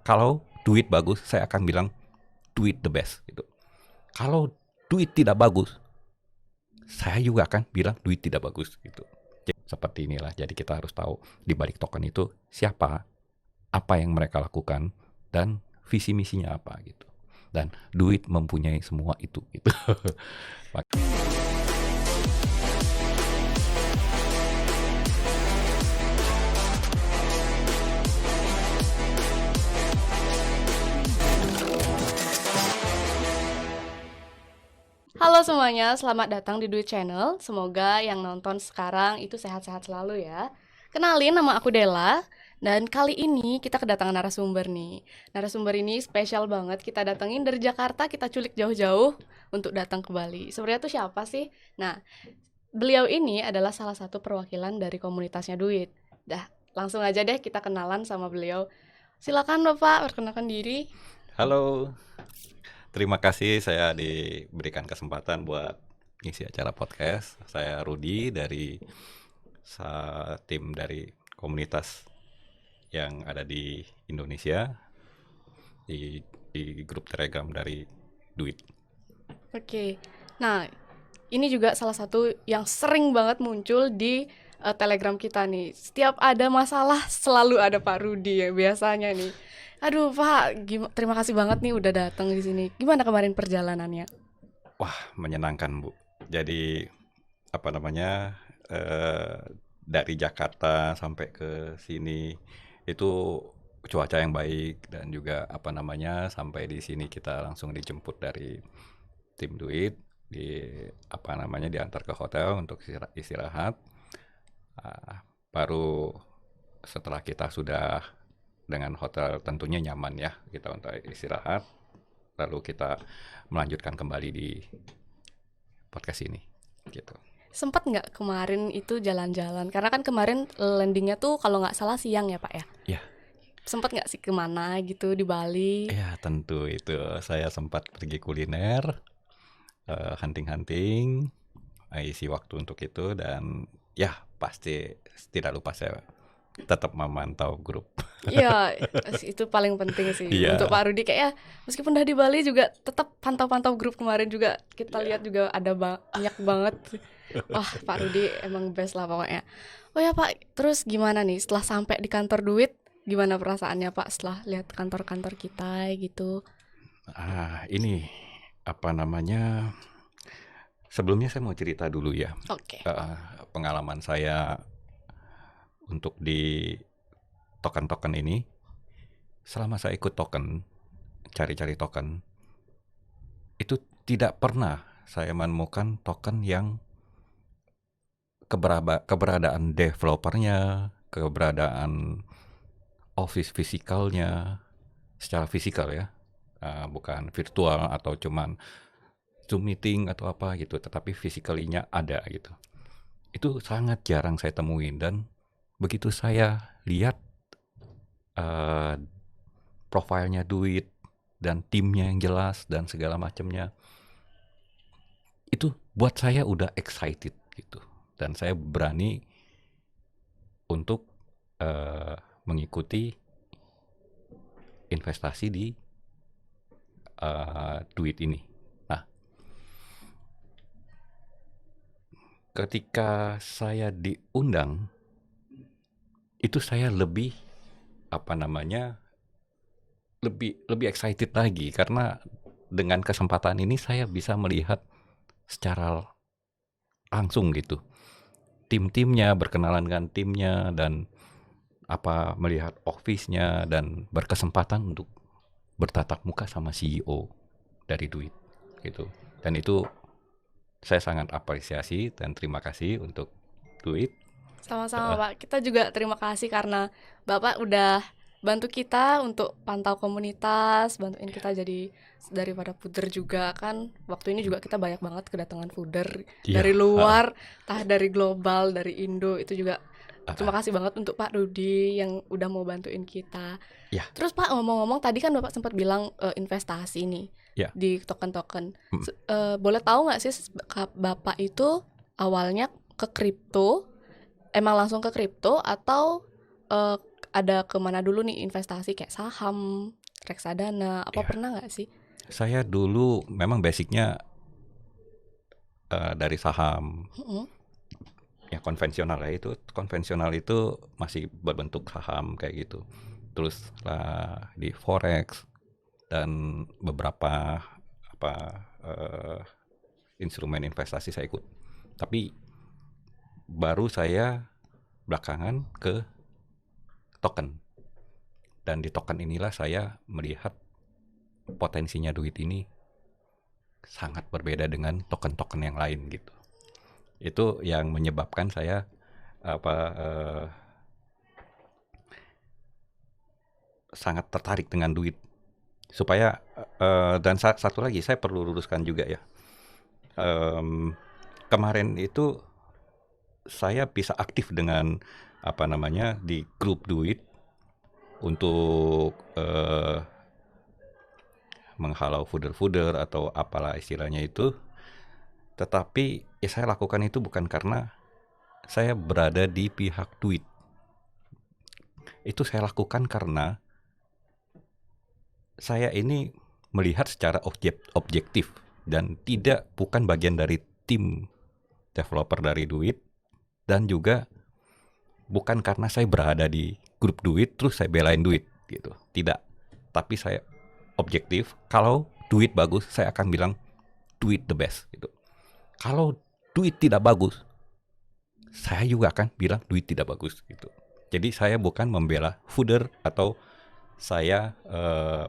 Kalau duit bagus, saya akan bilang duit the best gitu. Kalau duit tidak bagus, saya juga akan bilang duit tidak bagus gitu. Jadi, seperti inilah. Jadi kita harus tahu di balik token itu siapa, apa yang mereka lakukan, dan visi misinya apa gitu. Dan duit mempunyai semua itu gitu. Halo semuanya, selamat datang di Duit Channel. Semoga yang nonton sekarang itu sehat-sehat selalu ya. Kenalin, nama aku Della. Dan kali ini kita kedatangan narasumber nih. Narasumber ini spesial banget. Kita datengin dari Jakarta, kita culik jauh-jauh untuk datang ke Bali. Sebenarnya tuh siapa sih? Nah, beliau ini adalah salah satu perwakilan dari komunitasnya Duit. Dah, langsung aja deh kita kenalan sama beliau. Silakan Bapak, perkenalkan diri. Halo, terima kasih saya diberikan kesempatan buat ngisi acara podcast. Saya Rudi dari tim dari komunitas yang ada di Indonesia di grup Telegram dari Duit. Oke. Nah, ini juga salah satu yang sering banget muncul di Telegram kita nih. Setiap ada masalah selalu ada Pak Rudi ya biasanya nih. Aduh Pak, terima kasih banget nih udah datang di sini. Gimana kemarin perjalanannya? Wah, menyenangkan Bu. Jadi apa namanya dari Jakarta sampai ke sini itu cuaca yang baik, dan juga apa namanya sampai di sini kita langsung dijemput dari tim Duit, apa namanya diantar ke hotel untuk istirahat. Baru setelah kita sudah dengan hotel tentunya nyaman ya kita untuk istirahat, lalu kita melanjutkan kembali di podcast ini gitu. Sempet nggak kemarin itu jalan-jalan? Karena kan kemarin landingnya tuh kalau nggak salah siang ya Pak ya? Ya, Sempet nggak sih kemana gitu di Bali? ya tentu itu saya sempat pergi kuliner, hunting-hunting, isi waktu untuk itu, dan ya pasti tidak lupa saya tetap memantau grup. Iya, itu paling penting sih untuk Iya, Pak Rudi kayak ya meskipun udah di Bali juga tetap pantau-pantau grup kemarin juga kita lihat juga ada banyak banget. Wah, Pak Rudi emang best lah pokoknya. Oh ya Pak, terus gimana nih setelah sampai di kantor Duit? Gimana perasaannya Pak setelah lihat kantor-kantor kita gitu? ini apa namanya? Sebelumnya saya mau cerita dulu ya, Oke. eh, pengalaman saya untuk di token-token ini. Selama saya ikut token, cari-cari token, itu tidak pernah saya menemukan token yang keberadaan developernya, keberadaan office fisikalnya, secara fisikal ya, bukan virtual atau cuman Zoom meeting atau apa gitu, tetapi fisikalinya ada gitu. Itu sangat jarang saya temuin, dan begitu saya lihat uh, profilnya Duit dan timnya yang jelas dan segala macamnya, itu buat saya udah excited gitu, dan saya berani untuk mengikuti investasi di Duit ini. Nah, ketika saya diundang, itu saya lebih apa namanya lebih lebih excited lagi, karena dengan kesempatan ini saya bisa melihat secara langsung gitu tim-timnya, berkenalan dengan timnya, dan melihat office-nya, dan berkesempatan untuk bertatap muka sama CEO dari Duit gitu. Dan itu saya sangat apresiasi dan terima kasih untuk Duit. Sama-sama Pak, kita juga terima kasih karena Bapak udah bantu kita untuk pantau komunitas, bantuin kita jadi daripada fooder juga kan. Waktu ini juga kita banyak banget kedatangan fooder Iya, dari luar, entah dari global, dari Indo, itu juga terima uh, kasih banget untuk Pak Rudi yang udah mau bantuin kita. ya, Terus Pak ngomong-ngomong tadi kan Bapak sempat bilang investasi nih ya. di token-token. Mm. Boleh tahu nggak sih Bapak itu awalnya ke kripto, emang langsung ke kripto atau ada kemana dulu nih investasi kayak saham, reksadana, apa Ya, pernah nggak sih? saya dulu memang basicnya dari saham Mm-mm. ya konvensional ya, itu konvensional itu masih berbentuk saham kayak gitu. Terus lah di forex dan beberapa apa eh, instrumen investasi saya ikut. Tapi baru saya belakangan ke token, dan di token inilah saya melihat potensinya duit ini sangat berbeda dengan token-token yang lain gitu. Itu yang menyebabkan saya apa sangat tertarik dengan duit supaya dan satu lagi saya perlu luruskan juga ya. Kemarin itu saya bisa aktif dengan apa namanya di grup duit untuk menghalau fooder-fooder atau apalah istilahnya itu. Tetapi ya saya lakukan itu bukan karena saya berada di pihak duit. Itu saya lakukan karena saya ini melihat secara objektif dan tidak bukan bagian dari tim developer dari duit, dan juga bukan karena saya berada di grup duit terus saya belain duit gitu. Tidak. Tapi saya objektif, kalau duit bagus saya akan bilang duit the best gitu. Kalau duit tidak bagus, saya juga akan bilang duit tidak bagus gitu. Jadi saya bukan membela fooder atau saya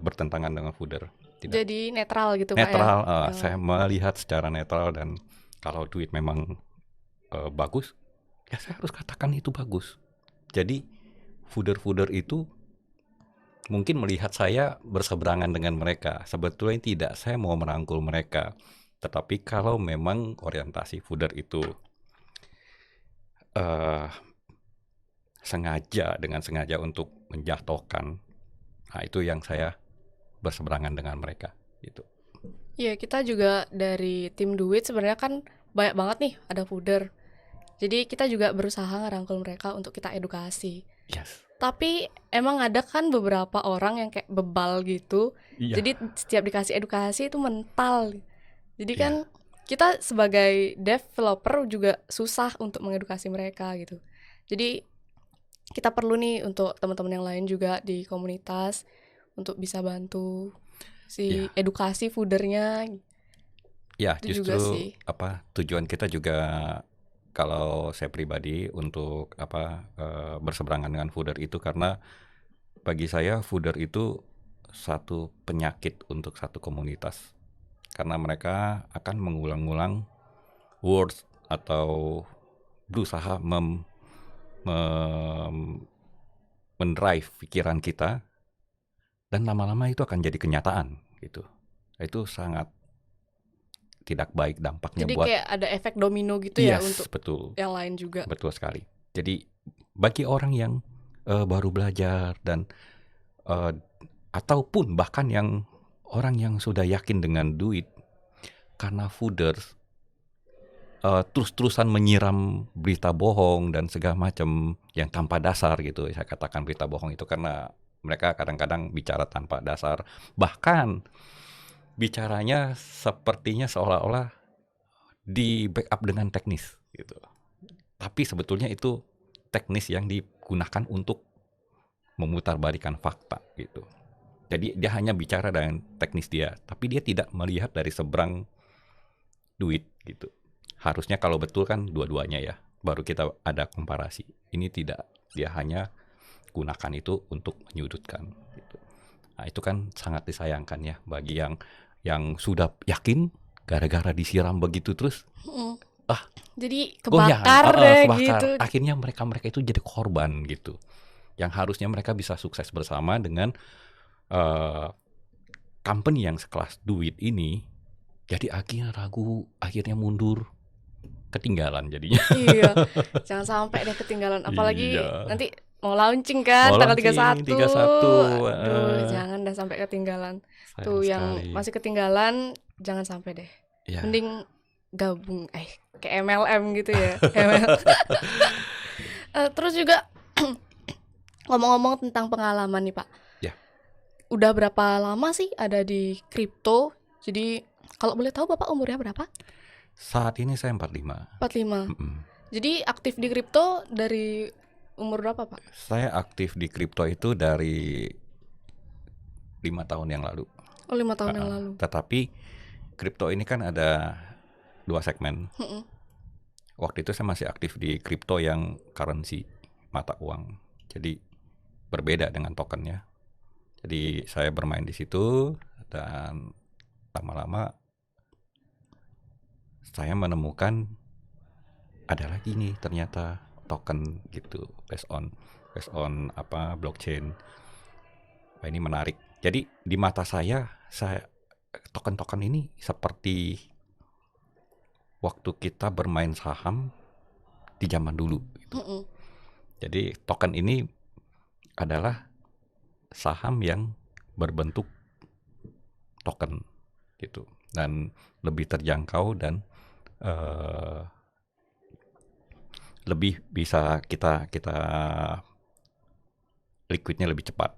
bertentangan dengan fooder. Tidak. Jadi netral gitu Kak ya? Netral, Eh, saya melihat secara netral, dan kalau duit memang bagus, ya saya harus katakan itu bagus. Jadi fooder-fooder itu mungkin melihat saya berseberangan dengan mereka. Sebetulnya tidak, saya mau merangkul mereka. Tetapi kalau memang orientasi fooder itu eh, dengan sengaja untuk menjatuhkan, nah itu yang saya berseberangan dengan mereka gitu. Iya, kita juga dari tim duit sebenarnya kan banyak banget nih ada fooder. Jadi kita juga berusaha ngerangkul mereka untuk kita edukasi. Yes. Tapi emang ada kan beberapa orang yang kayak bebal gitu. Iya. Jadi setiap dikasih edukasi itu mental. Jadi kan Iya. kita sebagai developer juga susah untuk mengedukasi mereka gitu. Jadi kita perlu nih untuk teman-teman yang lain juga di komunitas untuk bisa bantu si Ya, edukasi foodernya. ya Itu juga justru sih. apa tujuan kita juga, kalau saya pribadi untuk berseberangan dengan fooder itu karena bagi saya fooder itu satu penyakit untuk satu komunitas, karena mereka akan mengulang-ulang words atau berusaha mendrive pikiran kita, dan lama-lama itu akan jadi kenyataan gitu. Itu sangat tidak baik dampaknya Jadi buat. kayak ada efek domino gitu ya Yes, untuk betul. yang lain juga. Betul sekali. Jadi bagi orang yang baru belajar dan eh, ataupun bahkan yang orang yang sudah yakin dengan duit, karena fooders terus-terusan menyiram berita bohong dan segala macam yang tanpa dasar gitu. Saya katakan berita bohong itu karena mereka kadang-kadang bicara tanpa dasar. Bahkan bicaranya sepertinya seolah-olah di backup dengan teknis gitu. Tapi sebetulnya itu teknis yang digunakan untuk memutarbalikan fakta gitu. Jadi dia hanya bicara dengan teknis dia, tapi dia tidak melihat dari seberang duit gitu. Harusnya kalau betul kan dua-duanya ya, baru kita ada komparasi. Ini tidak, dia hanya gunakan itu untuk menyudutkan gitu. Nah, itu kan sangat disayangkan ya bagi yang sudah yakin, gara-gara disiram begitu terus Mm. ah Jadi goyang, kebakar deh kebakar. gitu. Akhirnya mereka itu jadi korban gitu. Yang harusnya mereka bisa sukses bersama dengan eh, company yang sekelas duit ini, jadi akhirnya ragu, akhirnya mundur, ketinggalan jadinya. Iya, jangan sampai deh ketinggalan. Apalagi Iya. nanti mau launching kan Mau tanggal launching 31. 31. Aduh, jangan dah sampai ketinggalan. Sayang Tuh yang sekali. masih ketinggalan jangan sampai deh. Ya. Mending gabung kayak MLM gitu ya. ML. Terus juga Ngomong-ngomong tentang pengalaman nih Pak, Ya, udah berapa lama sih ada di kripto? Jadi kalau boleh tahu Bapak umurnya berapa? saat ini saya 45. 45. Mm-mm. Jadi aktif di kripto dari umur berapa Pak? Saya aktif di kripto itu dari 5 tahun yang lalu. Oh 5 tahun yang lalu. Tetapi kripto ini kan ada 2 segmen. Mm-mm. Waktu itu saya masih aktif di kripto yang currency, mata uang. Jadi berbeda dengan tokennya. Jadi saya bermain di situ dan lama-lama saya menemukan ada lagi nih ternyata token gitu based on apa blockchain. Wah, ini menarik. Jadi di mata saya token-token ini seperti waktu kita bermain saham di zaman dulu gitu. Mm-mm. Jadi token ini adalah saham yang berbentuk token gitu dan lebih terjangkau dan eh, lebih bisa kita liquidnya lebih cepat.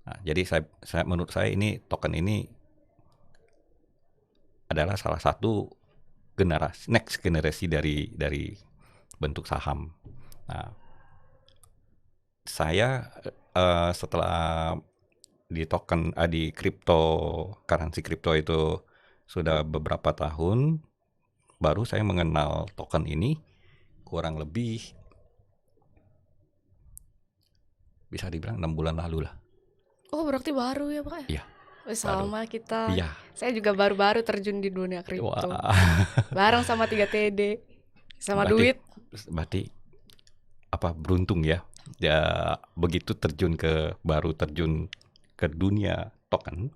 Nah, jadi saya menurut saya ini token ini adalah salah satu next generasi dari bentuk saham. Nah, saya setelah di currency kripto itu sudah beberapa tahun, baru saya mengenal token ini kurang lebih bisa dibilang 6 bulan lalu lah. Oh berarti baru ya Pak ya? Iya, baru. Sama kita. Iya. Saya juga baru-baru terjun di dunia kripto. Wah. Bareng sama 3TD. Sama berarti, duit. berarti apa beruntung ya. Ya begitu baru terjun ke dunia token,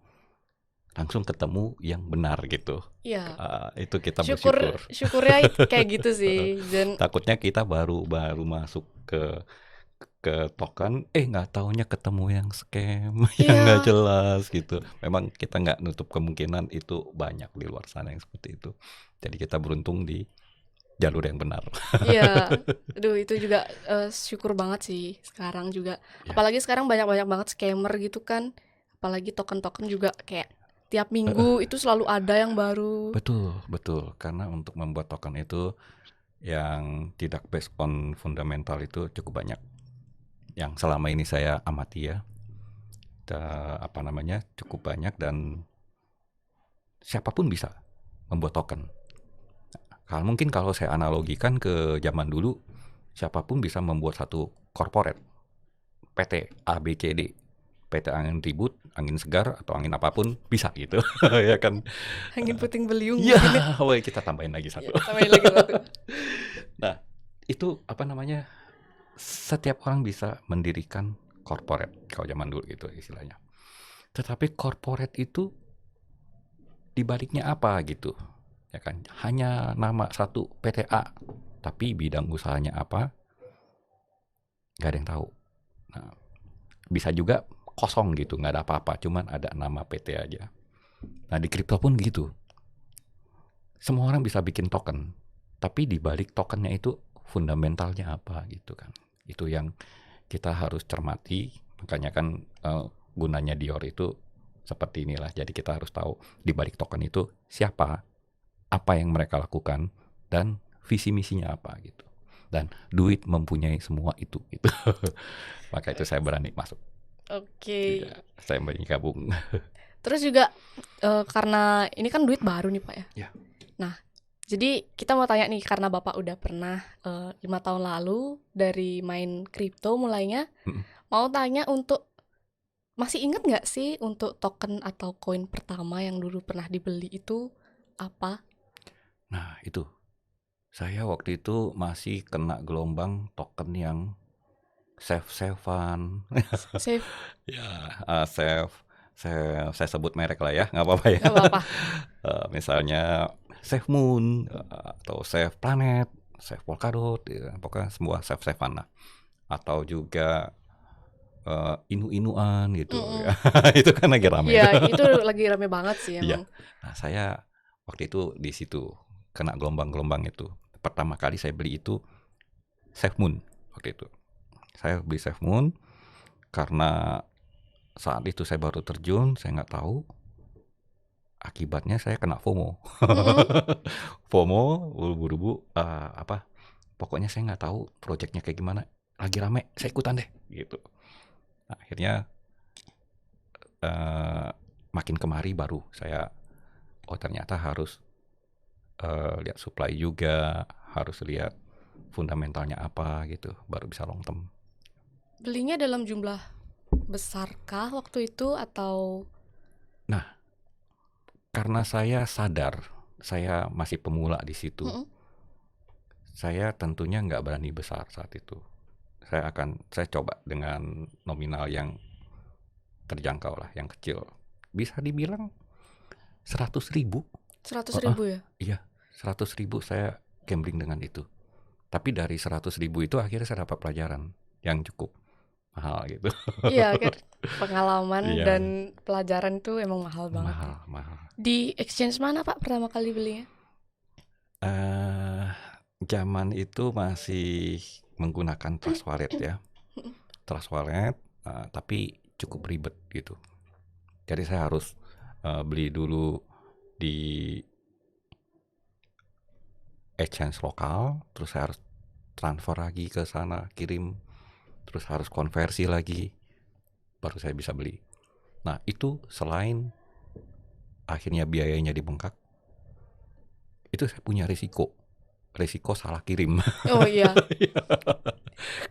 langsung ketemu yang benar gitu. Iya. Itu kita bersyukur. Syukurnya kayak gitu sih. Dan Takutnya kita baru masuk ke token, nggak taunya ketemu yang scam, yang nggak iya. jelas gitu. Memang kita nggak nutup kemungkinan itu banyak di luar sana yang seperti itu. Jadi kita beruntung di jalur yang benar. Iya. Aduh itu juga syukur banget sih sekarang juga. Ya. Apalagi sekarang banyak-banyak banget scammer gitu kan. Apalagi token-token juga kayak tiap minggu itu selalu ada yang baru. Betul. Karena untuk membuat token itu yang tidak based on fundamental itu cukup banyak. Yang selama ini saya amati ya, cukup banyak dan siapapun bisa membuat token. Mungkin kalau saya analogikan ke zaman dulu, siapapun bisa membuat satu corporate, PT ABCD, PT angin ribut, angin segar atau angin apapun bisa gitu, ya kan? Angin puting beliung. Ya, kita tambahin lagi satu. Tambahin lagi satu. Nah, itu setiap orang bisa mendirikan corporate kalau zaman dulu itu istilahnya. Tetapi corporate itu dibaliknya apa gitu, ya kan? Hanya nama satu PTA, tapi bidang usahanya apa? Nggak ada yang tahu. Nah, bisa juga kosong gitu, nggak ada apa-apa, cuman ada nama PT aja. Nah di kripto pun gitu. Semua orang bisa bikin token, tapi di balik tokennya itu fundamentalnya apa gitu kan. Itu yang kita harus cermati, makanya kan gunanya Dior itu seperti inilah. Jadi kita harus tahu di balik token itu siapa, apa yang mereka lakukan, dan visi misinya apa gitu. Dan duit mempunyai semua itu gitu. Maka itu saya berani masuk. Oke. Saya bergabung. Terus juga karena ini kan duit baru nih Pak ya. Ya. Nah, jadi kita mau tanya nih karena Bapak udah pernah 5 tahun lalu dari main kripto mulainya, mau tanya untuk masih ingat nggak sih untuk token atau koin pertama yang dulu pernah dibeli itu apa? Nah itu, saya waktu itu masih kena gelombang token yang save-savean. Save. Ya, saya sebut merek lah ya, nggak apa-apa ya. Nggak apa-apa. Misalnya Save Moon atau Save Planet, Save Polkadot, ya, pokoknya semua save-savean lah. Atau juga inu-inuan gitu. Ya. Itu kan lagi rame. Iya, itu lagi rame banget sih Iya. emang. Nah, saya waktu itu di situ kena gelombang-gelombang itu. Pertama kali saya beli itu Save Moon waktu itu. Saya beli Save Moon karena saat itu saya baru terjun, saya nggak tahu, akibatnya saya kena FOMO. Mm-mm. FOMO, buru-buru, pokoknya saya nggak tahu proyeknya kayak gimana, lagi rame, saya ikutan deh, gitu. Nah, akhirnya makin kemari baru saya, ternyata harus lihat supply juga, harus lihat fundamentalnya apa gitu, baru bisa long term. Belinya dalam jumlah besarkah waktu itu atau? Nah, karena saya sadar saya masih pemula di situ, Mm-mm. saya tentunya nggak berani besar saat itu. Saya coba dengan nominal yang terjangkau lah, yang kecil. Bisa dibilang 100.000. 100.000 ya? Iya, 100.000 saya gambling dengan itu. Tapi dari 100.000 itu akhirnya saya dapat pelajaran yang cukup mahal gitu. Iya kan, pengalaman Iya, dan pelajaran itu emang mahal banget ya. mahal. Di exchange mana Pak pertama kali belinya? Zaman itu masih menggunakan Trust Wallet ya. Trust Wallet, tapi cukup ribet gitu. Jadi saya harus beli dulu di exchange lokal, terus saya harus transfer lagi ke sana, kirim, terus harus konversi lagi, baru saya bisa beli. Nah, itu selain akhirnya biayanya dibengkak, itu saya punya risiko salah kirim. Oh iya,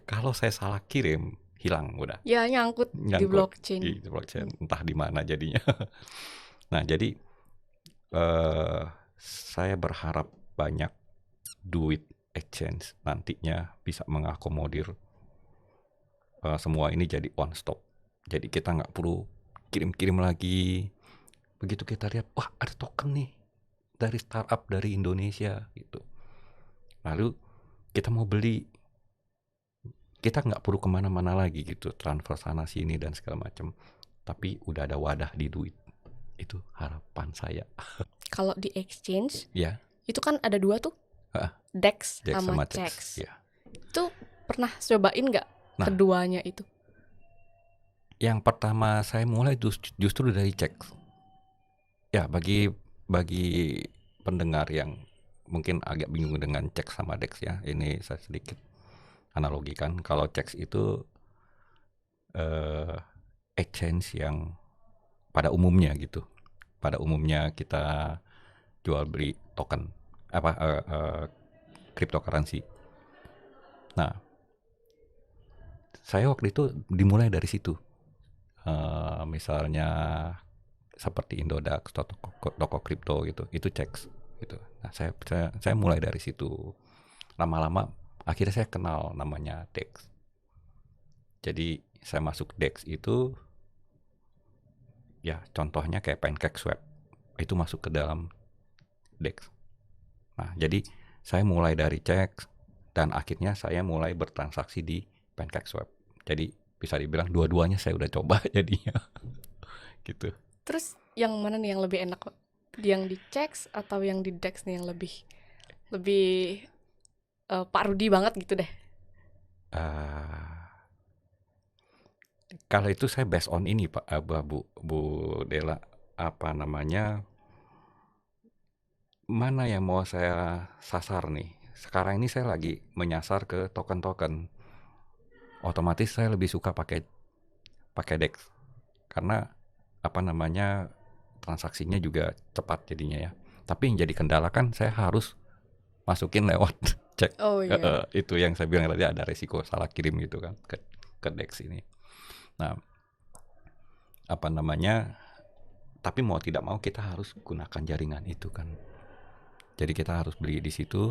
Kalau saya salah kirim, hilang udah, ya nyangkut di nyangkut blockchain. di blockchain, entah di mana jadinya. Nah, jadi saya berharap banyak duit exchange nantinya bisa mengakomodir semua ini jadi one stop. Jadi kita nggak perlu kirim-kirim lagi. Begitu kita lihat, wah ada token nih dari startup dari Indonesia gitu. Lalu kita mau beli, kita nggak perlu kemana-mana lagi gitu, transfer sana sini dan segala macam. Tapi udah ada wadah di duit. Itu harapan saya. Kalau di exchange, Ya, itu kan ada dua tuh, DEX Dex sama sama CEX. Cex. Ya. Itu pernah cobain nggak Nah, keduanya itu? yang pertama saya mulai justru dari Cex. Ya, bagi pendengar yang mungkin agak bingung dengan Cex sama Dex ya, ini saya sedikit analogikan. Kalau Cex itu exchange yang pada umumnya gitu. Pada umumnya kita jual beli token cryptocurrency. Nah, saya waktu itu dimulai dari situ. Misalnya seperti Indodax, toko kripto gitu, itu Cex gitu. Nah, saya mulai dari situ. Lama-lama akhirnya saya kenal namanya Dex. Jadi saya masuk Dex itu, ya contohnya kayak PancakeSwap, itu masuk ke dalam Dex. Nah, jadi saya mulai dari Cex dan akhirnya saya mulai bertransaksi di PancakeSwap. Jadi bisa dibilang dua-duanya saya udah coba jadinya gitu. Terus yang mana nih yang lebih enak, Pak? Yang di CEX atau yang di DEX nih yang lebih Pak Rudi banget gitu deh? Kalau itu saya based on ini Pak, Bu Dela, apa namanya, mana yang mau saya sasar nih. Sekarang ini saya lagi menyasar ke token-token. Otomatis saya lebih suka pakai Dex karena apa namanya, transaksinya juga cepat jadinya ya. Tapi yang jadi kendala kan saya harus masukin lewat cek. Oh iya. Itu yang saya bilang tadi, ada resiko salah kirim gitu kan ke Dex ini. Nah, apa namanya, tapi mau tidak mau kita harus gunakan jaringan itu kan. Jadi kita harus beli di situ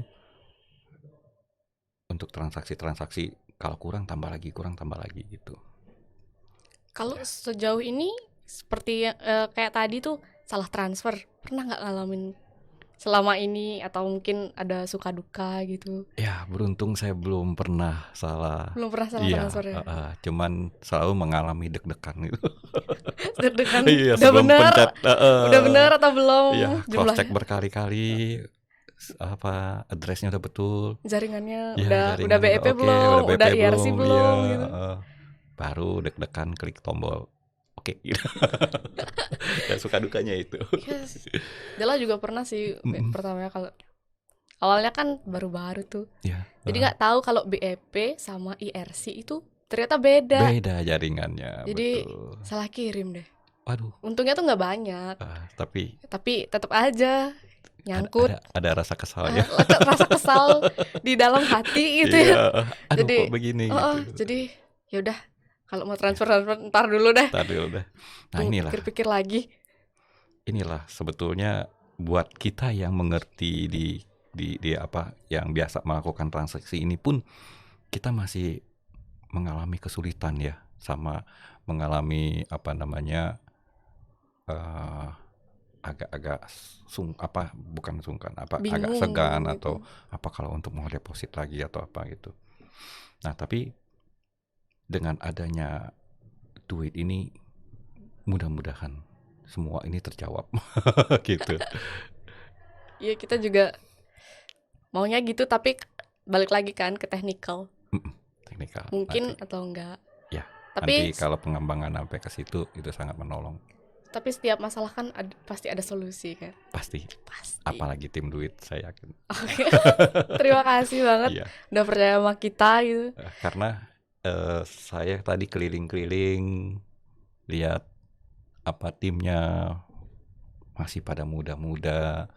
untuk transaksi-transaksi, kalau kurang tambah lagi gitu. Kalau sejauh ini seperti kayak tadi tuh salah transfer, pernah nggak ngalamin selama ini atau mungkin ada suka duka gitu? Ya, beruntung saya belum pernah salah. Belum pernah salah Iya, transfer ya? cuman selalu mengalami deg-degan gitu. Deg-degan Iya, udah sebelum bener, pencet, udah bener atau belum iya, cross check jumlahnya? berkali-kali, apa addressnya udah betul. Jaringannya Iya, udah jaringan BEP oke, belum? udah BP Udah IRC belum, iya, belum gitu? baru deg-degan klik tombol oke gitu. Ya suka dukanya itu. Yes. Dela juga pernah sih Mm-mm. pertamanya kalau awalnya kan baru-baru tuh. Ya, Jadi nggak tahu kalau BEP sama IRC itu ternyata beda. beda jaringannya, Jadi betul. salah kirim deh. Waduh, Untungnya tuh nggak banyak, tapi tapi tetap aja nyangkut. ada rasa kesal ya. Rasa kesal di dalam hati gitu ya. Iya, aduh Jadi, kok begini gitu. jadi ya udah kalau mau transfer ntar dulu deh. Tadi udah. Nah inilah, Pikir-pikir lagi. inilah sebetulnya buat kita yang mengerti di apa yang biasa melakukan transaksi ini pun kita masih mengalami kesulitan ya, sama mengalami apa namanya eh, agak-agak bukan sungkan, agak Bingung segan gitu. atau apa kalau untuk mau deposit lagi atau apa gitu. Nah tapi dengan adanya duit ini mudah-mudahan semua ini terjawab gitu. Iya kita juga maunya gitu, tapi balik lagi kan ke teknikal. Teknikal. Mungkin Nanti, atau enggak. ya. Tapi Nanti kalau pengembangan sampai ke situ itu sangat menolong. tapi setiap masalah kan pasti ada solusi kan. Pasti. Pasti. Apalagi tim duit saya yakin. Oke. Terima kasih banget Iya. udah percaya sama kita gitu. Karena saya tadi keliling-keliling lihat apa timnya masih pada muda-muda,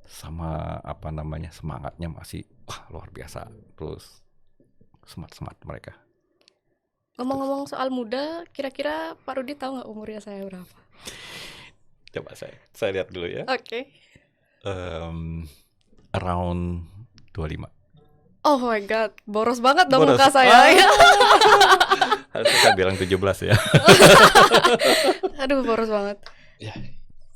sama apa namanya semangatnya masih luar biasa, terus smart mereka. Ngomong-ngomong soal muda, kira-kira Pak Rudi tahu nggak umurnya saya berapa? Coba saya lihat dulu ya. Oke. Around 25. Oh my god, boros banget dong Boros. muka saya. Harusnya saya bilang 17 ya. Aduh, boros banget. Ya.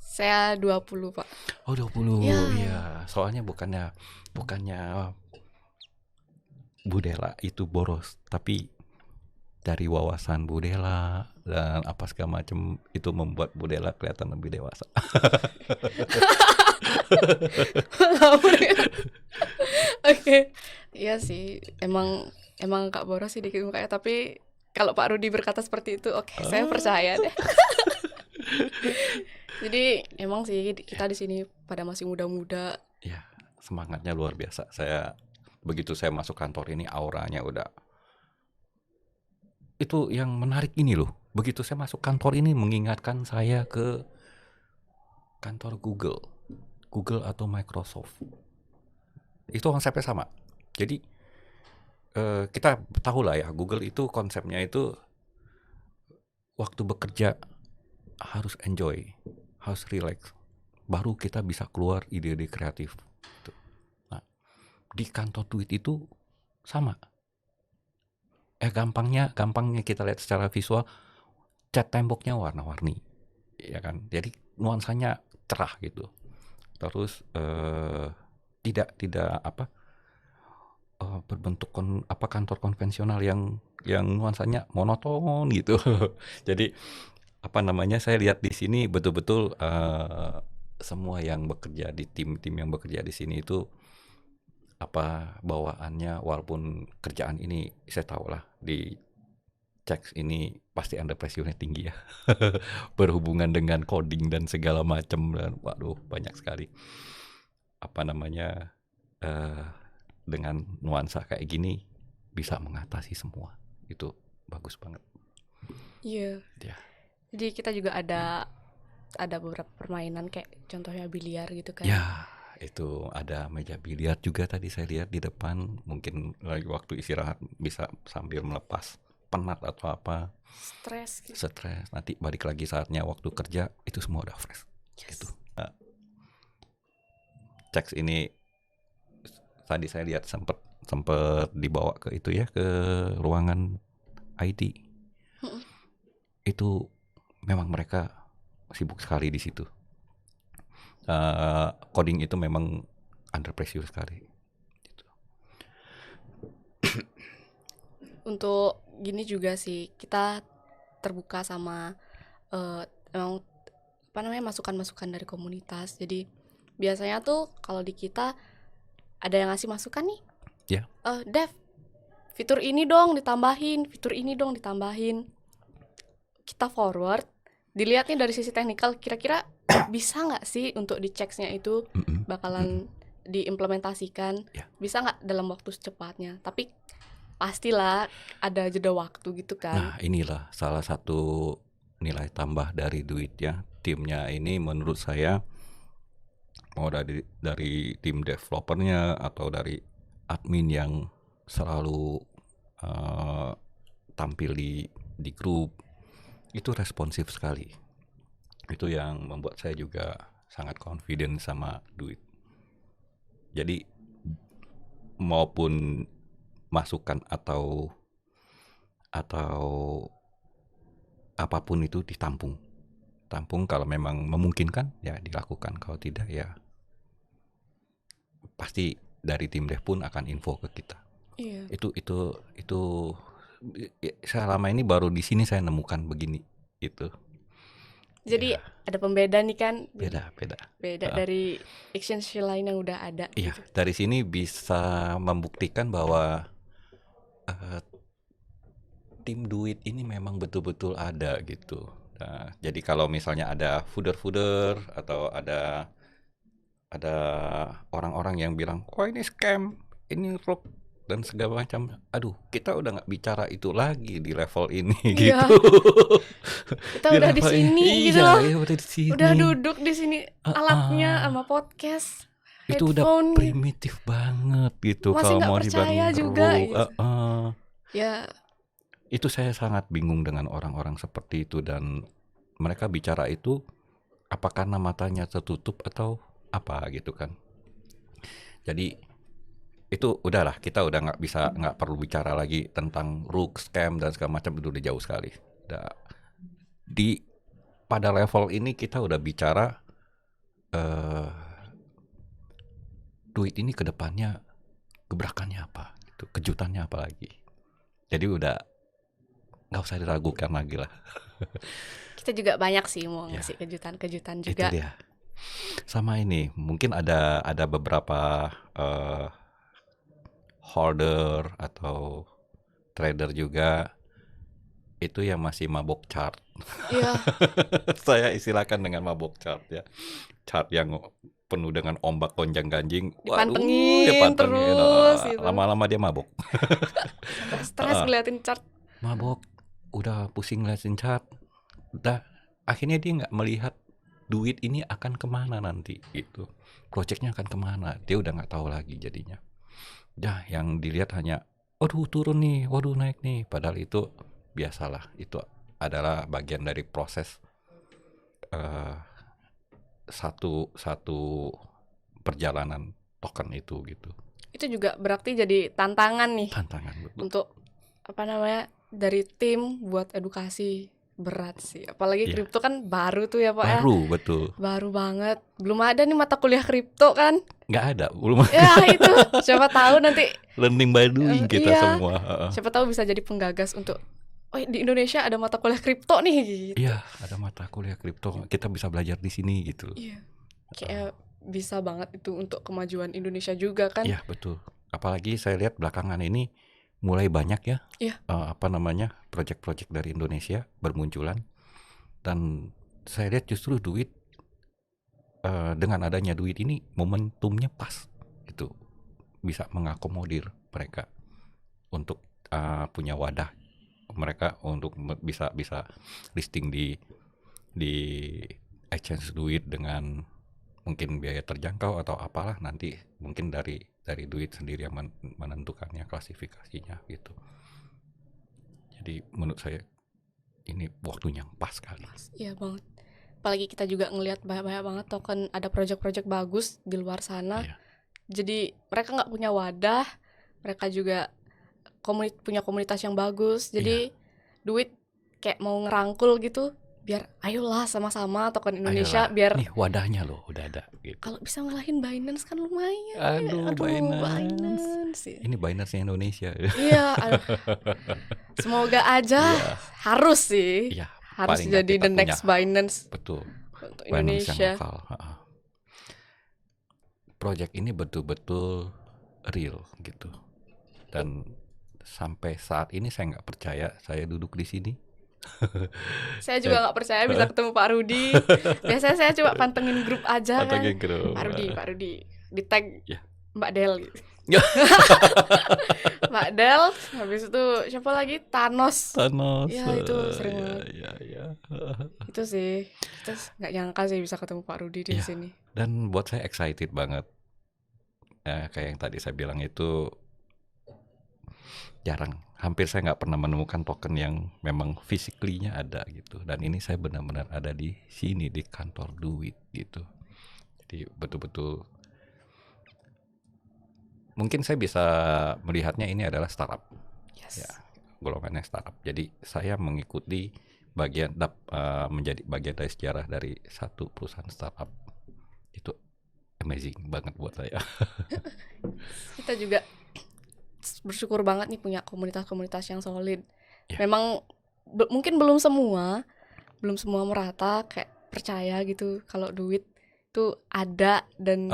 Saya 20, Pak. Oh 20, Ya. iya. Soalnya bukannya Bu Dela itu boros, tapi dari wawasan Bu Dela dan apa segala macam itu membuat Bu Dela kelihatan lebih dewasa. Oke. Iya sih, emang Kak boros sih dikit mukanya, tapi kalau Pak Rudi berkata seperti itu, oke, saya percaya deh. Jadi emang sih kita di sini pada masih muda-muda. Ya, semangatnya luar biasa. Begitu saya masuk kantor ini auranya udah. Itu yang menarik ini loh. Begitu saya masuk kantor ini mengingatkan saya ke kantor Google atau Microsoft. Itu konsepnya sama. Jadi kita tahu lah ya, Google itu konsepnya itu waktu bekerja harus enjoy, harus relax, baru kita bisa keluar ide-ide kreatif. Nah, di kantor duit itu sama. Gampangnya kita lihat secara visual, cat temboknya warna-warni, ya kan? Jadi nuansanya cerah gitu. Terus tidak berbentuk kantor konvensional yang nuansanya monoton gitu. Jadi apa namanya, saya lihat di sini betul-betul semua yang bekerja di tim yang bekerja di sini itu bawaannya, walaupun kerjaan ini saya tahu lah di Cex ini pasti under pressure-nya tinggi ya. Berhubungan dengan coding dan segala macam, dan waduh banyak sekali apa namanya dengan nuansa kayak gini bisa mengatasi semua. Itu bagus banget. Iya. Ya. Jadi kita juga ada beberapa permainan kayak contohnya biliar gitu kan. Ya, itu ada meja biliar juga tadi saya lihat di depan. Mungkin lagi waktu istirahat bisa sambil melepas penat atau apa. Stres gitu. Stres. Nanti balik lagi saatnya waktu kerja itu semua udah fresh. Yes. Gitu. Nah, Cex ini tadi saya lihat sempet dibawa ke itu ya, ke ruangan IT. Itu memang mereka sibuk sekali di situ. Coding itu memang under pressure sekali. Gitu. Untuk gini juga sih kita terbuka sama emang apa namanya masukan-masukan dari komunitas. Jadi biasanya tuh kalau di kita ada yang ngasih masukan nih. Ya. Dev, fitur ini dong ditambahin, fitur ini dong ditambahin. Kita forward, dilihat nih dari sisi teknikal kira-kira bisa nggak sih untuk diceknya itu Mm-mm, mm-mm. bakalan diimplementasikan, Ya. bisa nggak dalam waktu secepatnya. Tapi pastilah ada jeda waktu gitu Nah, kan. inilah salah satu nilai tambah dari duitnya. Timnya ini menurut saya mau dari tim developernya atau dari admin yang selalu eh, tampil di grup itu responsif sekali. Itu yang membuat saya juga sangat confident sama duit. Jadi maupun masukan atau apapun itu ditampung. Tampung kalau memang memungkinkan ya dilakukan, kalau tidak ya pasti dari tim dev pun akan info ke kita. Iya. Itu selama ini baru di sini saya nemukan begini itu. Jadi Ya, ada pembeda nih kan, beda. beda dari exchange lain yang udah ada Iya, gitu. dari sini bisa membuktikan bahwa eh, tim duit ini memang betul-betul ada gitu. Nah, jadi kalau misalnya ada fooder atau ada orang-orang yang bilang, "Wah ini scam, ini rob dan segala macam." Aduh, kita udah nggak bicara itu lagi di level ini Iya, gitu. kita Di udah di level ini, sini gitu iya, loh. ya udah di Udah sini. duduk di sini alatnya Heeh. sama podcast, Itu udah headphone, primitif banget gitu masih kalau nggak mau percaya dibilang juga rob. gitu. Ya, Itu saya sangat bingung dengan orang-orang seperti itu dan mereka bicara itu apa karena matanya tertutup atau apa gitu kan. Jadi itu udahlah, kita udah nggak perlu bicara lagi tentang rook, scam dan segala macam, itu udah jauh sekali. Udah, di pada level ini kita udah bicara eh, duit ini ke depannya gebrakannya apa gitu, kejutannya apa lagi. Jadi udah nggak usah diragukan lagi lah. kita juga banyak sih mau Ya, ngasih kejutan-kejutan itu juga. dia. Sama ini, mungkin ada beberapa holder atau trader juga itu yang masih mabok chart. Iya, Saya istilahkan dengan mabok chart ya. Chart yang penuh dengan ombak gonjang-ganjing. Waduh, dia dipantengin pantengin. terus gitu. Lama-lama dia mabok. Sampai stres ngeliatin chart. Mabok, udah pusing ngeliatin chart. Udah, akhirnya dia nggak melihat duit ini akan kemana nanti gitu. Projectnya akan kemana, dia udah nggak tahu lagi jadinya. Ya, yang dilihat hanya, waduh turun nih, waduh naik nih. Padahal itu biasalah, itu adalah bagian dari proses eh, satu perjalanan token itu gitu. Itu juga berarti jadi tantangan nih Tantangan betul. untuk apa namanya dari tim buat edukasi. Berat sih, apalagi Iya, kripto kan baru tuh ya Pak ya, baru betul. baru banget, belum ada nih mata kuliah kripto kan. Nggak ada, belum Ya itu siapa tahu nanti learning by doing kita iya, semua. siapa tahu bisa jadi penggagas untuk oh di Indonesia ada mata kuliah kripto nih gitu. Iya, ada mata kuliah kripto, kita bisa belajar di sini gitu. Iya, kayak bisa banget itu untuk kemajuan Indonesia juga kan. Iya, betul. Apalagi saya lihat belakangan ini mulai banyak ya, Iya. project-project dari Indonesia bermunculan, dan saya lihat justru duit dengan adanya duit ini momentumnya pas, itu bisa mengakomodir mereka untuk punya wadah mereka untuk bisa listing di exchange duit dengan mungkin biaya terjangkau atau apalah, nanti mungkin dari duit sendiri yang menentukannya klasifikasinya gitu. Jadi menurut saya ini waktunya yang pas sekali. Iya banget. Apalagi kita juga ngelihat banyak banget token ada project-project bagus di luar sana. Iya. Jadi mereka nggak punya wadah, mereka juga punya komunitas yang bagus. Jadi duit kayak mau ngerangkul gitu, biar ayolah sama-sama token Indonesia Ayolah, biar nih wadahnya loh udah ada gitu. kalau bisa ngalahin Binance kan lumayan. Aduh, Binance. Binance. Ini Binance Indonesia. Iya, semoga aja Iya. harus sih. Iya, Harus paling nggak jadi kita the next punya. Binance Betul. untuk Binance yang Indonesia. lokal. Project ini betul-betul real gitu. Dan sampai saat ini saya nggak percaya saya duduk di sini. Saya juga Saya nggak percaya bisa ketemu Pak Rudi. Biasanya saya coba pantengin grup aja kan. pantengin grup. Pak Rudi, di tag Ya. Mbak Del gitu. Mbak Del, habis itu siapa lagi? Thanos. Thanos. Ya itu sering banget. Ya. Itu sih, kita nggak nyangka sih bisa ketemu Pak Rudi di Iya. sini. Dan buat saya excited banget. Kayak yang tadi saya bilang itu jarang. Hampir saya nggak pernah menemukan token yang memang physically-nya ada gitu. Dan ini saya benar-benar ada di sini di kantor Duit gitu. Jadi betul-betul mungkin saya bisa melihatnya ini adalah startup. Yes. Ya, golongannya startup. Jadi saya mengikuti menjadi bagian dari sejarah dari satu perusahaan startup. Itu amazing banget buat saya. Kita juga bersyukur banget nih punya komunitas-komunitas yang solid. Ya. Memang mungkin belum semua merata kayak percaya gitu kalau duit itu ada dan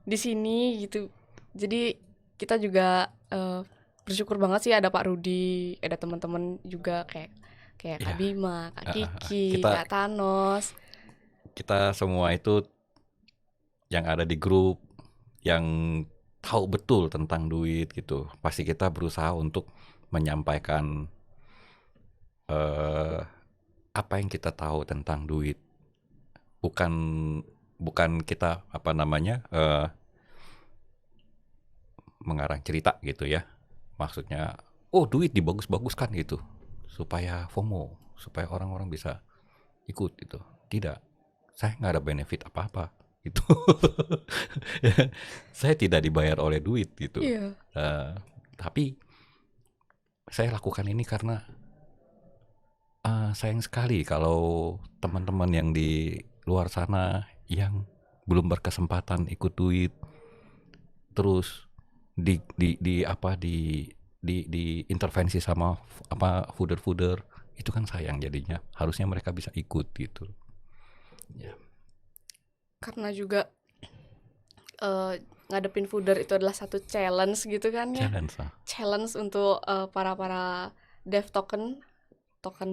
di sini gitu. Jadi kita juga bersyukur banget sih ada Pak Rudi, ada teman-teman juga kayak Kak Bima, Kak Kiki, Kak Thanos. Kita semua itu yang ada di grup yang tahu betul tentang duit gitu. Pasti kita berusaha untuk menyampaikan apa yang kita tahu tentang duit. Bukan kita mengarang cerita gitu ya. Maksudnya, duit dibagus-baguskan gitu. Supaya FOMO, supaya orang-orang bisa ikut gitu. Tidak. Saya nggak ada benefit apa-apa gitu. Saya tidak dibayar oleh duit gitu. Iya. Tapi saya lakukan ini karena sayang sekali kalau teman-teman yang di luar sana yang belum berkesempatan ikut duit terus di intervensi sama fooder itu kan sayang jadinya. Harusnya mereka bisa ikut gitu. Ya. Karena juga ngadepin fooder itu adalah satu challenge gitu kan ya. Challenge untuk para dev token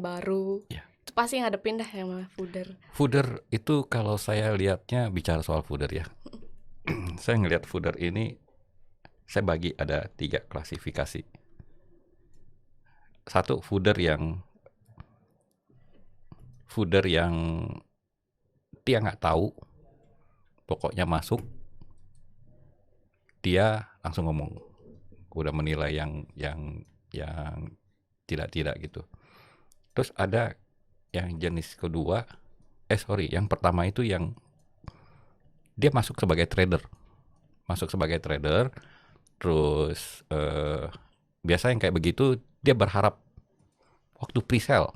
baru. Ya. Itu pasti ngadepin dah yang namanya fooder. Fooder itu kalau saya lihatnya bicara soal fooder ya. Saya ngelihat fooder ini saya bagi ada 3 klasifikasi. Satu, fooder yang dia nggak tahu, pokoknya masuk, dia langsung ngomong, udah menilai yang tidak gitu. Terus ada yang jenis kedua, yang pertama itu yang dia masuk sebagai trader, terus biasa yang kayak begitu dia berharap waktu pre-sale.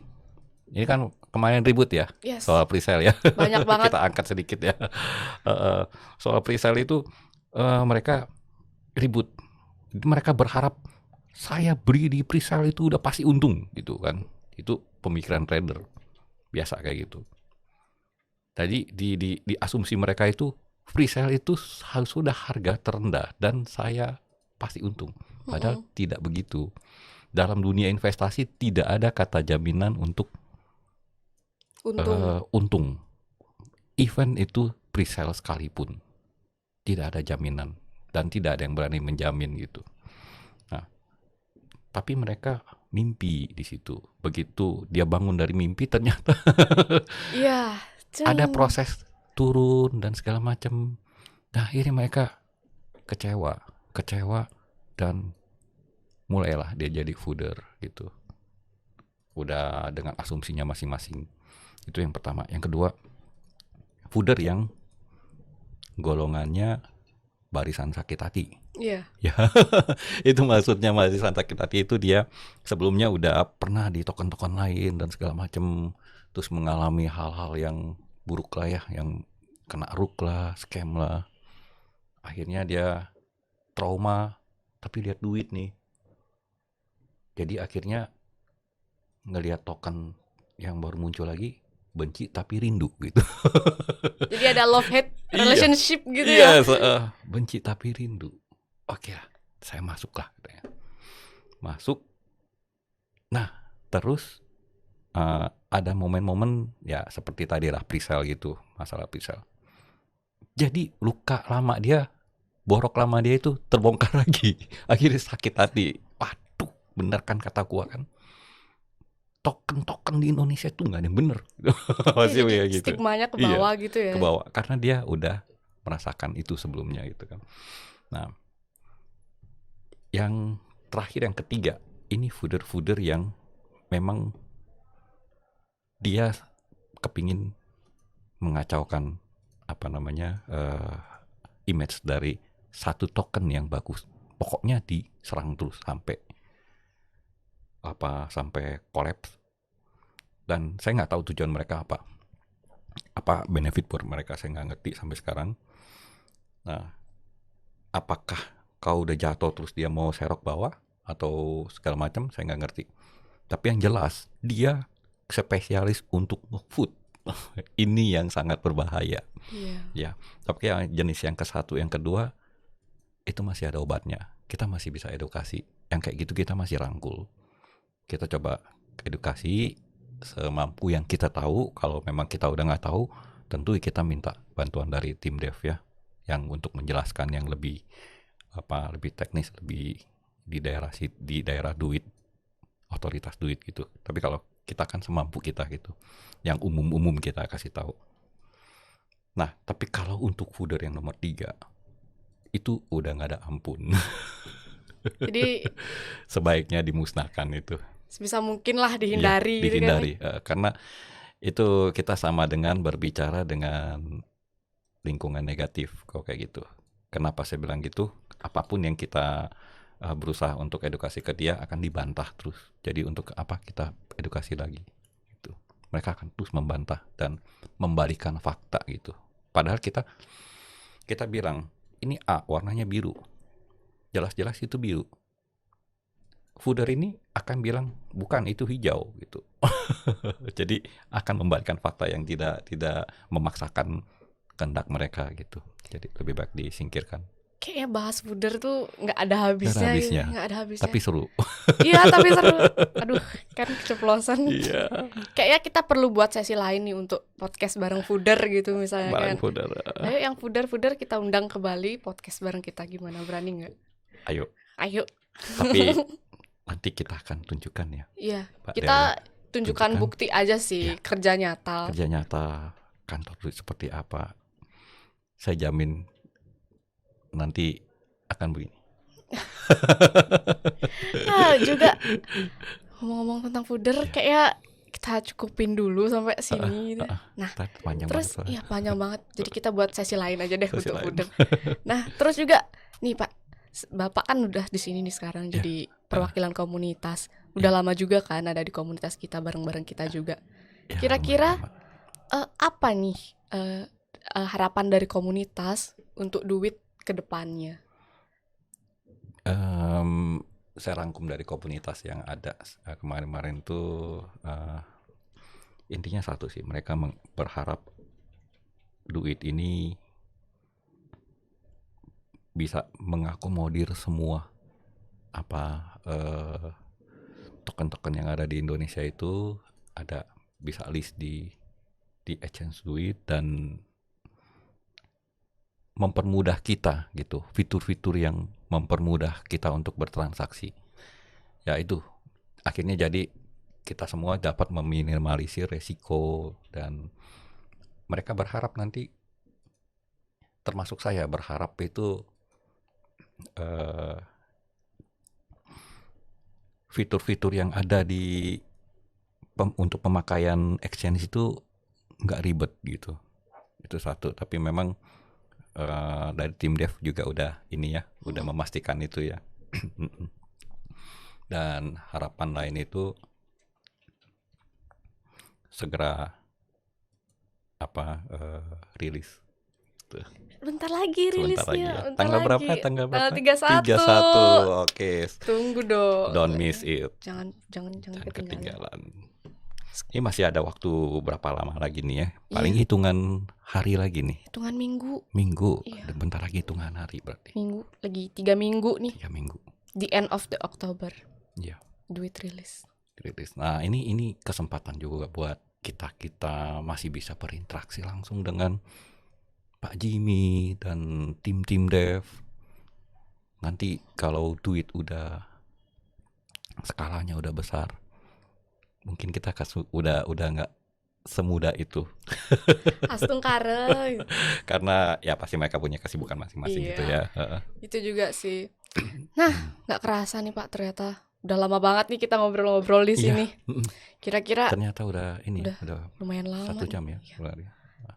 Ini kan kemarin ribut ya. Yes. Soal pre-sale ya. Banyak banget. Kita angkat sedikit ya. Soal pre-sale itu mereka ribut. Mereka berharap saya beli di pre-sale itu udah pasti untung gitu kan. Itu pemikiran trader biasa kayak gitu. Tadi di asumsi mereka itu pre-sale itu harus sudah harga terendah dan saya pasti untung. Padahal tidak begitu. Dalam dunia investasi tidak ada kata jaminan untuk untung. Even itu pre-sale sekalipun tidak ada jaminan dan tidak ada yang berani menjamin gitu. Nah, tapi mereka mimpi di situ. Begitu dia bangun dari mimpi ternyata ada proses turun dan segala macam. Nah, akhirnya mereka kecewa dan mulailah dia jadi fooder gitu. Udah dengan asumsinya masing-masing. Itu yang pertama. Yang kedua, fooder yang golongannya barisan sakit hati. Iya. Ya, itu maksudnya barisan sakit hati itu dia sebelumnya udah pernah di token-token lain dan segala macam, terus mengalami hal-hal yang buruk lah ya, yang kena rug lah, scam lah. Akhirnya dia trauma, tapi lihat duit nih. Jadi akhirnya ngelihat token yang baru muncul lagi, benci tapi rindu gitu. Jadi ada love hate relationship gitu ya. Benci tapi rindu. Oke lah, saya masuk lah katanya. masuk. Nah, terus ada momen-momen ya seperti tadi lah pre-sale gitu, masalah pre-sale. Jadi luka lama dia, borok lama dia itu terbongkar lagi. Akhirnya sakit hati. Waduh, bener kan kata gua kan. Token-token di Indonesia tuh nggak ada yang bener. Iya, Masih jadi kayak gitu. stigmanya ke Iya, bawah gitu ya. ke bawah. Karena dia udah merasakan itu sebelumnya gitu kan. Nah, yang terakhir yang ketiga, ini fooder-fooder yang memang dia kepingin mengacaukan apa namanya image dari satu token yang bagus. Pokoknya diserang terus sampai collapse. Dan saya nggak tahu tujuan mereka apa benefit buat mereka, saya nggak ngerti sampai sekarang. Nah, apakah kau udah jatuh terus dia mau serok bawah atau segala macam, saya nggak ngerti. Tapi yang jelas dia spesialis untuk food. Ini yang sangat berbahaya. Iya. Ya, tapi yang jenis yang ke-1, yang kedua itu masih ada obatnya. Kita masih bisa edukasi. Yang kayak gitu kita masih rangkul. Kita coba edukasi semampu yang kita tahu. Kalau memang kita udah nggak tahu, tentu kita minta bantuan dari tim dev ya, yang untuk menjelaskan yang lebih teknis, lebih di daerah duit, otoritas duit gitu. Tapi kalau kita kan semampu kita gitu, yang umum kita kasih tahu. Nah, tapi kalau untuk fooder yang nomor 3 itu udah nggak ada ampun. Jadi Sebaiknya dimusnahkan itu. sebisa mungkin lah Iya, dihindari gitu kan. dihindari. Karena itu kita sama dengan berbicara dengan lingkungan negatif kalau kayak gitu. Kenapa saya bilang gitu? Apapun yang kita berusaha untuk edukasi ke dia akan dibantah terus. Jadi untuk apa kita edukasi lagi? Gitu. Mereka akan terus membantah dan membalikan fakta gitu. Padahal kita bilang ini A warnanya biru, jelas-jelas itu biru. Fooder ini akan bilang bukan, itu hijau gitu. Jadi akan membalikan fakta yang tidak memaksakan kehendak mereka gitu. Jadi lebih baik disingkirkan. Kayaknya bahas fooder tuh nggak ada Nggak ada habisnya, gitu. habisnya. Nggak ada habisnya. Tapi seru. Iya, tapi seru. Aduh, kan keceplosan. Iya. Kayaknya kita perlu buat sesi lain nih untuk podcast bareng fooder gitu misalnya Barang kan. fooder. Ayo yang fooder kita undang ke Bali, podcast bareng kita, gimana, berani nggak? Ayo. Tapi nanti kita akan tunjukkan ya. iya, Pak kita Dela. tunjukkan bukti aja sih, Iya. kerja nyata. Kerja nyata kantor duit seperti apa. Saya jamin nanti akan begini. Nah, juga ngomong-ngomong tentang fooder, kayak kita cukupin dulu sampai sini gitu. Nah, panjang terus banget. iya panjang banget. Jadi kita buat sesi lain aja deh Sesi untuk lain. fooder. Nah, terus juga nih Pak, Bapak kan udah di sini nih sekarang jadi perwakilan komunitas. Udah lama juga kan ada di komunitas kita, bareng-bareng kita juga. Ya, Kira-kira lumayan. apa nih harapan dari komunitas untuk duit ke depannya? Saya rangkum dari komunitas yang ada kemarin-kemarin tuh intinya satu sih, mereka berharap duit ini bisa mengakomodir semua token-token yang ada di Indonesia itu, ada bisa list di exchange duit dan mempermudah kita gitu, fitur-fitur yang mempermudah kita untuk bertransaksi. Ya itu akhirnya jadi kita semua dapat meminimalisir resiko, dan mereka berharap nanti, termasuk saya berharap itu fitur-fitur yang ada untuk pemakaian exchange itu nggak ribet gitu. Itu satu. Tapi memang dari tim dev juga udah udah memastikan itu ya. Dan harapan lain itu segera rilis. Bentar lagi Sebentar lagi rilisnya. ya. Bentar Tanggal berapa? lagi. Tanggal berapa? 31. 31. Oke. Tunggu dong. Don't miss it. Jangan Jangan ketinggalan. ketinggalan. Ini masih ada waktu berapa lama lagi nih ya? Paling hitungan hari lagi nih. Hitungan minggu. Minggu. Iya. Dan bentar lagi hitungan hari berarti. Minggu lagi 3 minggu nih. 3 minggu. The end of the October. Iya, duit rilis. kritis. Nah, ini kesempatan juga buat kita masih bisa berinteraksi langsung dengan Pak Jimmy dan tim-tim dev. Nanti kalau duit udah skalanya udah besar, mungkin kita udah nggak semudah itu. Astung kare. Karena ya pasti mereka punya kesibukan masing-masing gitu Iya, ya. Heeh. itu juga sih. Nah, nggak kerasa nih Pak, ternyata udah lama banget nih kita ngobrol-ngobrol di Iya, sini. Kira-kira ternyata udah udah udah lumayan lama 1 jam nih. ya. Berarti.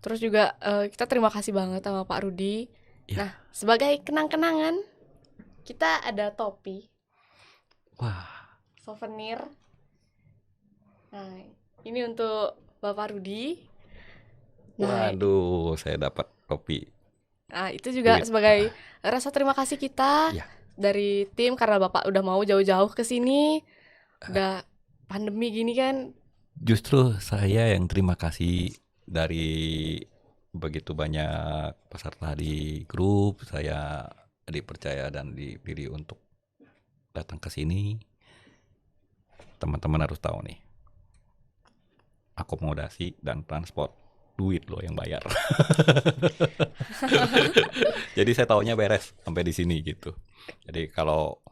Terus juga kita terima kasih banget sama Pak Rudi. Iya. Nah, sebagai kenang-kenangan, kita ada topi Wah, souvenir. Nah, ini untuk Bapak Rudi. Nah, waduh, saya dapat topi itu juga duit. sebagai rasa terima kasih kita Iya. dari tim karena Bapak udah mau jauh-jauh ke sini. Udah pandemi gini kan. Justru saya yang terima kasih dari begitu banyak peserta di grup, saya dipercaya dan dipilih untuk datang ke sini. Teman-teman harus tahu nih, akomodasi dan transport duit loh yang bayar. Jadi saya taunya beres sampai di sini gitu. Jadi kalau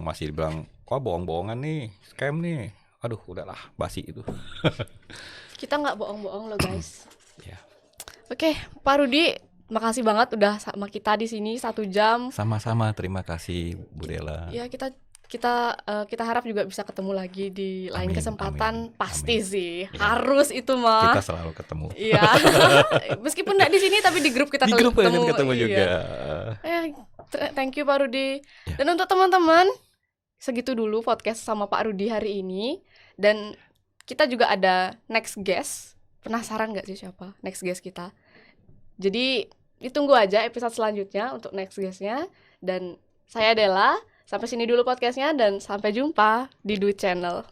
masih dibilang kok bohong-bohongan nih, scam nih. Aduh, udahlah, basi itu. Kita nggak bohong-bohong loh guys. Ya. Oke, Pak Rudi, makasih banget udah sama kita di sini 1 jam. Sama-sama, terima kasih Bu Dela. Ya kita harap juga bisa ketemu lagi di lain Amin, kesempatan. amin, Pasti amin. sih, Ya. harus itu mah. Kita selalu ketemu. Iya. Meskipun nggak di sini tapi di grup kita Di grup ya ketemu. kan ketemu Iya. juga. Thank you Pak Rudi. Ya. Dan untuk teman-teman, segitu dulu podcast sama Pak Rudi hari ini. Dan kita juga ada next guest. Penasaran nggak sih siapa next guest kita? Jadi ditunggu aja episode selanjutnya untuk next guestnya. Dan saya Dela, sampai sini dulu podcastnya dan sampai jumpa di Duit Channel.